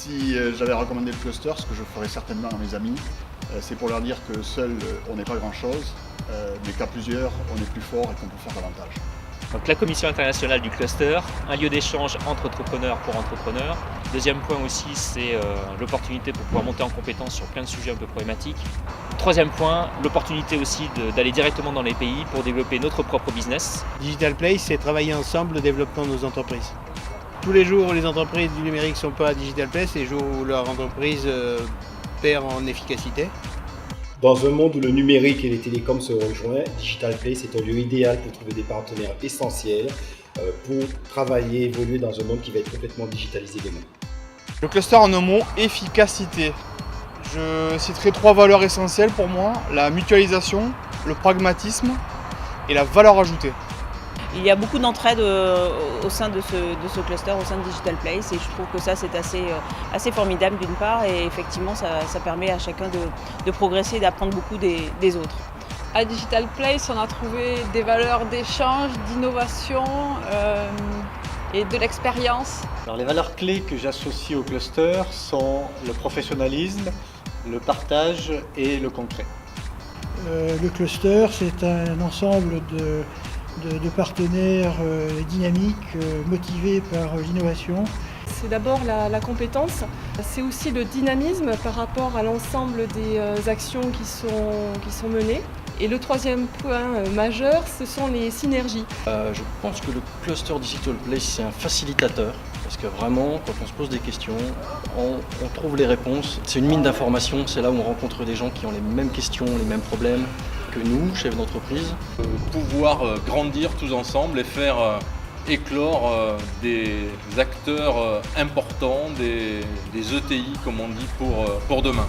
Si j'avais recommandé le cluster, ce que je ferais certainement à mes amis, c'est pour leur dire que seul on n'est pas grand-chose, mais qu'à plusieurs on est plus fort et qu'on peut faire davantage. Donc la commission internationale du cluster, un lieu d'échange entre entrepreneurs pour entrepreneurs. Deuxième point aussi, c'est l'opportunité pour pouvoir monter en compétence sur plein de sujets un peu problématiques. Troisième point, l'opportunité aussi d'aller directement dans les pays pour développer notre propre business. Digital Place, c'est travailler ensemble le développement de nos entreprises. Tous les jours où les entreprises du numérique ne sont pas à Digital Place, c'est les jours où leur entreprise perd en efficacité. Dans un monde où le numérique et les télécoms se rejoignent, Digital Place est un lieu idéal pour trouver des partenaires essentiels pour travailler et évoluer dans un monde qui va être complètement digitalisé demain. Le cluster en un mot, efficacité. Je citerai 3 valeurs essentielles pour moi, la mutualisation, le pragmatisme et la valeur ajoutée. Il y a beaucoup d'entraide au sein de ce cluster, au sein de Digital Place, et je trouve que ça c'est assez formidable d'une part, et effectivement ça permet à chacun de progresser et d'apprendre beaucoup des autres. À Digital Place, on a trouvé des valeurs d'échange, d'innovation et de l'expérience. Alors les valeurs clés que j'associe au cluster sont le professionnalisme, le partage et le concret. Le cluster, c'est un ensemble de partenaires dynamiques, motivés par l'innovation. C'est d'abord la compétence, c'est aussi le dynamisme par rapport à l'ensemble des actions qui sont menées. Et le troisième point majeur, ce sont les synergies. Je pense que le cluster Digital Place, c'est un facilitateur. Parce que vraiment, quand on se pose des questions, on trouve les réponses. C'est une mine d'informations, c'est là où on rencontre des gens qui ont les mêmes questions, les mêmes problèmes que nous, chefs d'entreprise. Pouvoir grandir tous ensemble et faire éclore des acteurs importants, des ETI comme on dit pour demain.